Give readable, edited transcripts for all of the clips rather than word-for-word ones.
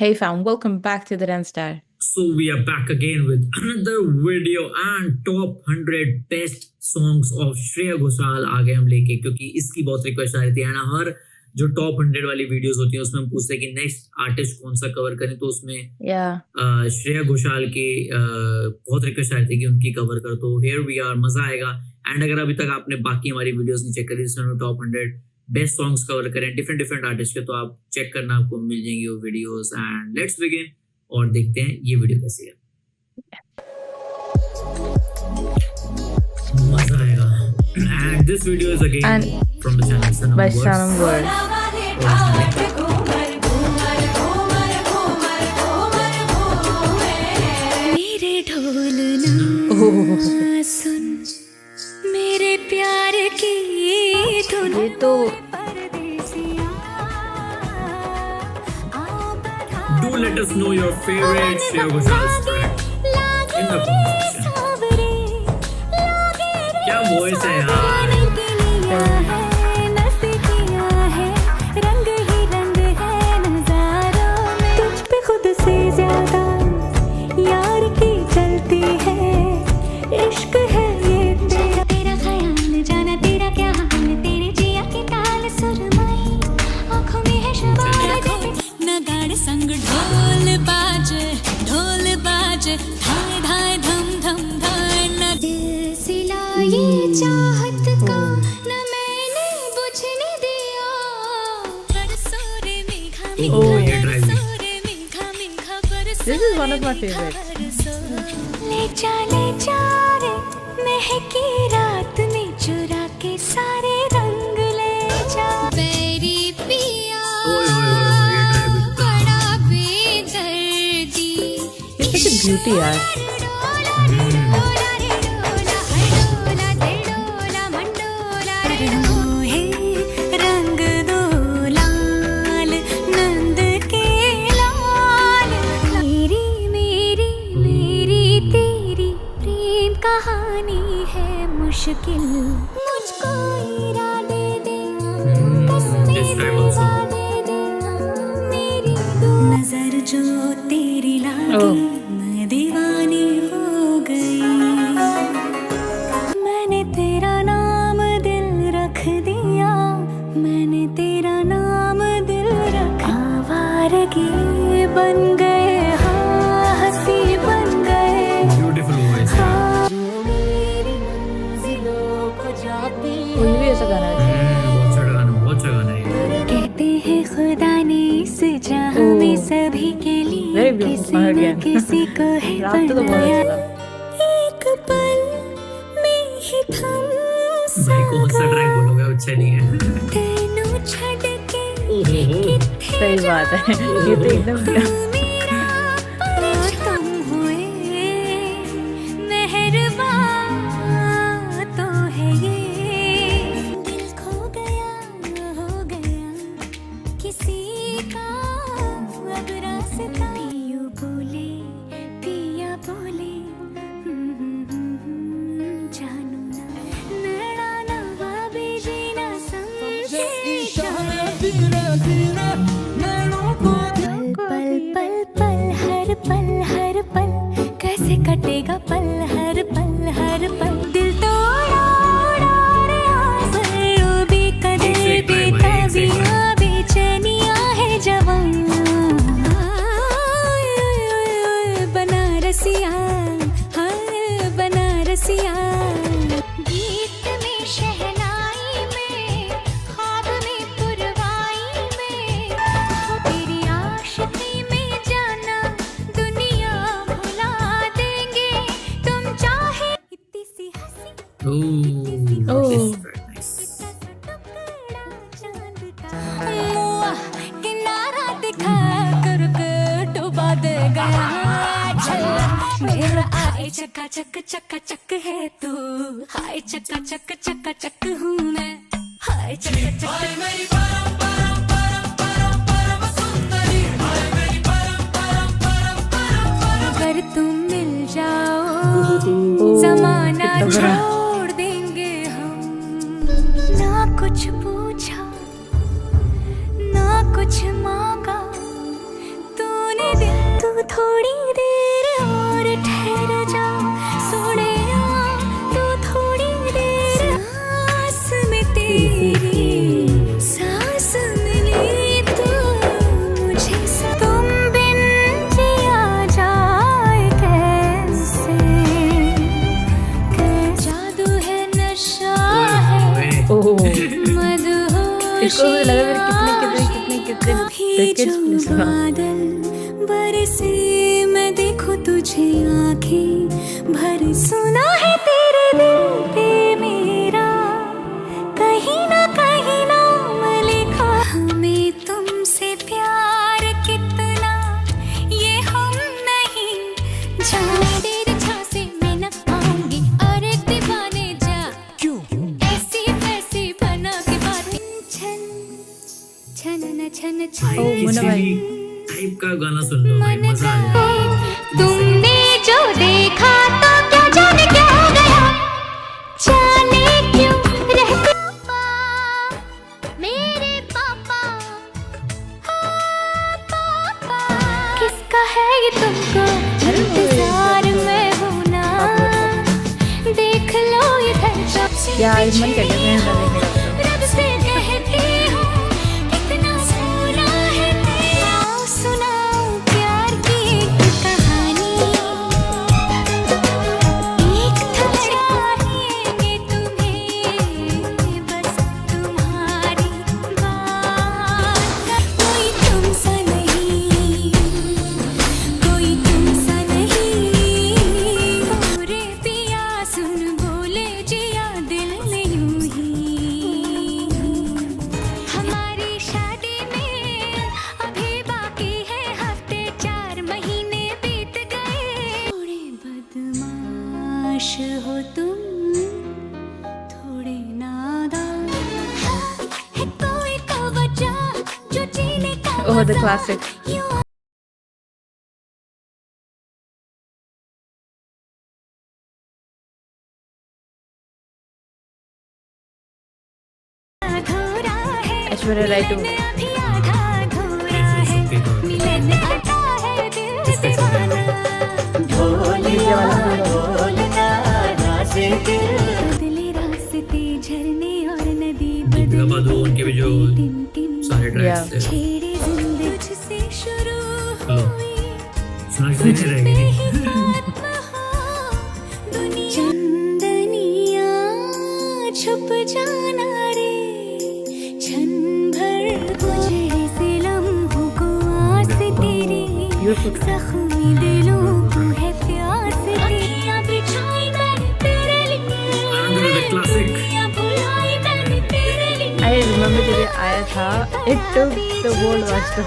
Hey fam, welcome back to the Dance Star. So we are back again with another video and top 100 best songs of Shreya Ghoshal आ गए हम लेके, क्योंकि इसकी बहुत request आ रही थी। है ना, हर जो टॉप 100 वाली वीडियोस होती हैं उसमें हम पूछते हैं कि नेक्स्ट आर्टिस्ट कौन सा कवर करें, तो उसमें श्रेया घोषाल की बहुत रिक्वेस्ट आ रही थी कि उनकी कवर कर, तो हियर वी आर, मजा आएगा। एंड अगर अभी तक आपने बाकी हमारी वीडियोस नहीं चेक करी जिसमें टॉप 100 बेस्ट सॉन्ग्स कवर करें डिफरेंट आर्टिस्ट के, तो आप चेक करना, आपको मिल जाएंगी वो वीडियोस। एंड लेट्स बिगिन और देखते हैं ये वीडियो कैसी है। मजा आएगा। And this video is again from the channel Sanam by Sanam World. मेरे ढोलना सुन मेरे प्यार की धुन। ये तो Do let us know your favorite Shreya Ghoshal track in the comment section. क्या वॉइस है यार। चाहत का न मैंने बुझने दिया, बरसोरे Megha Megha बरसोरे। This is one of my favorites. ले जा रे महकी रात में चुरा के सारे रंग ले जा। मेरी पिया बड़ा बेदर्दी। It's such a beauty यार। कहानी है मुश्किल, मुझको इरादे दे, मेरी नजर जो तेरी लागी मैं दीवानी हो गई। मैंने तेरा नाम दिल रख दिया, मैंने तेरा नाम दिल रखा। आवारगी बन गए, हाँ हंसी बन गए। कोई भी ऐसा गाना है। बहुत अच्छा गाना है। कहते हैं खुदा ने इस जहां में सभी के लिए किसी न किसी को है बनाया। एक पल में ही थम भाई कौन सा ट्रैक बोलोगे, अच्छा नहीं है। तेनू छड़ के सही बात है, ये तो एकदम तुम हुए मेहरबान तो है ये। दिल खो गया हो गया किसी का अब रास्ता। पिया बोले जानू ना नैना नवाबी जीना समझे। हर पल कैसे कटेगा पल, हर पल दिल तोड़ा रे आसरों बेकदर बेताबियां बेचैनियां है जवां। बनारसिया बनारसिया गीत में शहनाई में ख्वाब में पुरवाई में तेरी आशिकी में जाना दुनिया भुला देंगे तुम चाहे। इतनी सी हंसी किनारा दिखा कर डुबा दे गया। मेरा आए चक्का चक है तू, हाय चक्का चक हूँ मैं, हाय चक्का चक। अगर तुम मिल जाओ जमाना छोड़ देंगे हम। ना कुछ पूछा ना कुछ मांगा, तूने थोड़ी देर और ठहर जा सोने तू थोड़ी देर सांस में तेरी सांस मिली तो मुझे तुम बिन जिया जाए कैसे जादू है नशा है ओह मदहोश इसको मुझे लगा मेरे कितने पैकेज प्लेस हुआ। बादल बरसे मैं देखूं तुझे आंखें भर सुना है तेरे दिल पे मेरा कहीं ना लिखा हमें तुमसे प्यार कितना ये हम नहीं जाने तेरे झांसे में न आऊंगी अरे दीवाने जा ऐसी वैसी बना के बातें छन छन न छन छन ओ, मुन्ना किसी भाई। भी टाइप का गाना सुन लो भाई, मजा आ जाएगा। तुमने जो देखा तो क्या जाने क्या हो गया जाने क्यों रहते पापा मेरे पापा पापा किसका है ये तुमको इंतजार में हूं ना देख लो इधर सबसे क्या मन कर गया मैं देखने का। रब से कहती हूँ कितना सोना है तेरा सुनाओ प्यार की एक कहानी एक चाहेंगे तुम्हें बस तुम्हारी बात कोई तुमसा नहीं पूरे पिया सुन बोले जिया दिल में यूं ही हमारी शादी में अभी बाकी है हफ्ते 4 महीने बीत गए थोड़े बदमाश हो तुम थोड़े नादान है कोई तो वजह जो जीने का ओह द मजा क्लासिक। यूं अधूरा है ऐश्वर्या राय टू। मिलन अभी आधा अधूरा है मिलन आता है दिल दीवाना डीजे वाला बदले रास्ते झरने और नदी दीपिका पादुकोण उनके भी जो टिम टिम सारे ट्रैक्स थे छेड़े जिंदगी तुझसे शुरू हेलो हुई सुना के नहीं रहेगी चंदनिया छुप जाना रे क्षण भर गुजरे से लम्हों को आस तेरी Beautiful. जख्मी दिलों को है प्यास तेरी बिछाई मैंने तेरे लिए Another the classic. दुनिया भुलाई मैंने तेरे लिए आई रिमेम्बर जब ये आया था it took the world watch too.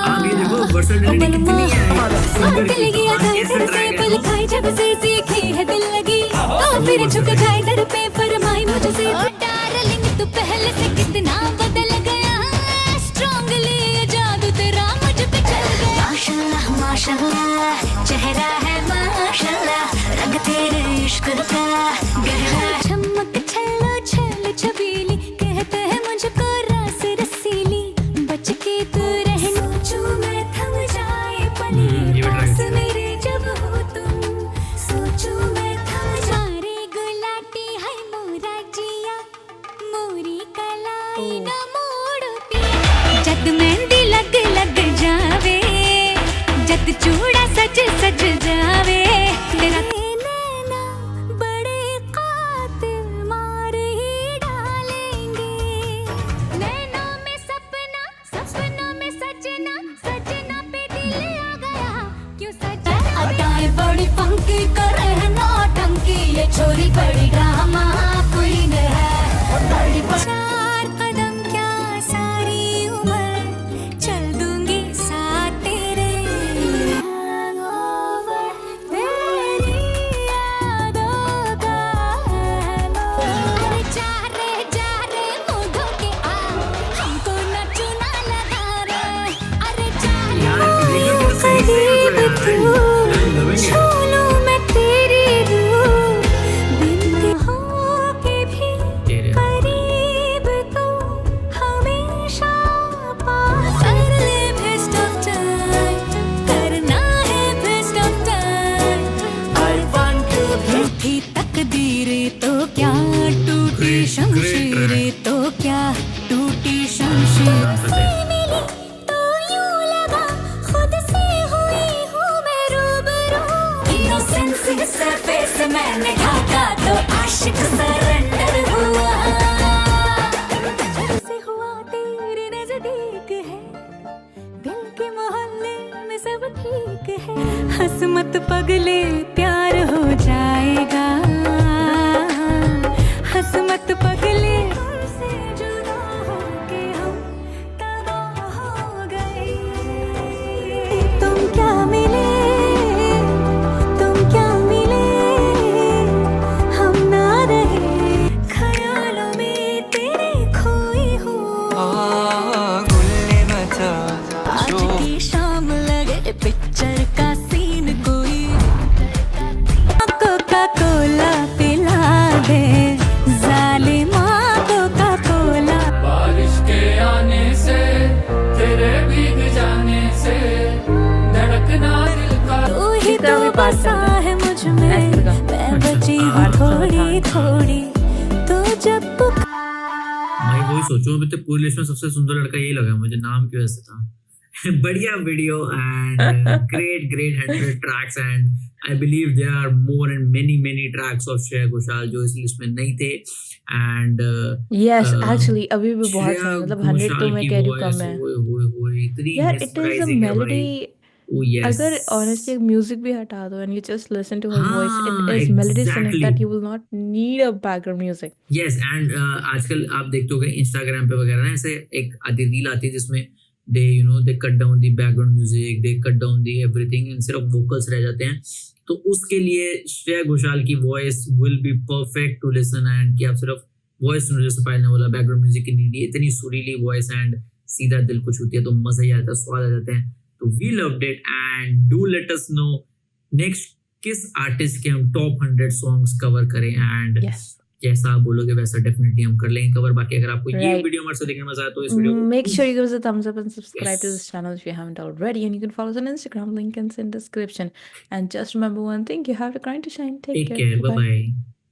आगे देखो वर्सेटिलिटी कितनी है सिंगर की तो आज कैसे ट्रैक है खाई जब से सीखी है दिल लगी तो फिर झुक जाए दर पे फरमाई मुझसे डार्लिंग तू पहले से कितना बदल गया स्ट्रांगली जादू तेरा मुझ पे चल गया माशाल्लाह माशाल्लाह चेहरा है माशाल्लाह रंग तेरे इश्क का गहरा चमक छल्लो छल छबीली कहते हैं मुझको रास रसीली बच के तू रहना सोचूं मैं थम जाए ये पले भी पास ट्रैक है। मेरे जब हो तुम सोचूं मैं थम सारे गुलाटी है मोरा जिया मोरी कलाई न मोड़ पिया जद मेहंदी लग लग जावे जद चूड़ा सज सज जावे तेरा नैना बड़े तकदीर तो क्या टूटी शमशीर तो क्या टूटी शमशीर से मिली तो यूं लगा खुद से हुई हूँ मैं रूबरू इनोसेंस से फेस मैंने ढाका तो आशिक सरेंडर हुआ जैसे हुआ तेरे नजदीक है दिल के मोहल्ले में सब ठीक है हंस मत पगले प्यार हो जाएगा हंस मत पगले हमसे जुदा होके हम तबाह हो गए तुम क्या मिले हम ना रहे ख्यालों में तेरे खोई हूँ आज की शाम लगे पिक्चर का सीन कोई कोका कोला पिला दे जालिमा कोका कोला बारिश के आने से तेरे भीग जाने से धड़कना दिल का तू ही तो बसा है मुझ में मैं बची हूँ थोड़ी थोड़ी तो जब मैं वही सोचूं अभी तो पूरी लिस्ट में सबसे सुंदर लड़का यही लगा मुझे नाम की वजह से था बढ़िया video and great 100 tracks and I believe there are more and many tracks of Shreya Ghoshal जो इस लिस्ट में नहीं थे एंड Yes, actually अभी भी बहुत है मतलब 100 तो मैं कह रही हूँ कम है इतनी यार it is a melody oh yes अगर honestly म्यूजिक भी हटा दो and you just listen to her voice it is हाँ, melodies enough exactly. that you will not need a background music yes and आजकल आप देखते होगे इंस्टाग्राम पे वगैरह ना ऐसे एक आधी रील आती है जिसमें they cut down the background music they cut down the everything and सिर्फ वोकल्स रह जाते हैं तो उसके लिए श्रेया घोषाल की voice will be perfect to listen and कि आप सिर्फ वॉइस सुनो जैसे पायल ने बोला बैकग्राउंड म्यूजिक की नीड इतनी सुरीली वॉइस एंड सीधा दिल को छूती है तो मजा ही आता है स्वाद आ जाते हैं तो we loved it and do let us know next किस आर्टिस्ट के हम टॉप 100 सॉन्ग्स कवर करें एंड yes जैसा आप बोलोगे वैसा डेफिनेटली हम कर लेंगे कवर बाकी अगर आपको ये Right. वीडियो हमारे साथ देखने में मजा आया तो इस वीडियो को make sure you give us a thumbs up and subscribe to Yes. this channel if you haven't already and you can follow us on Instagram link is in description and just remember one thing you have to grind to shine take take care bye bye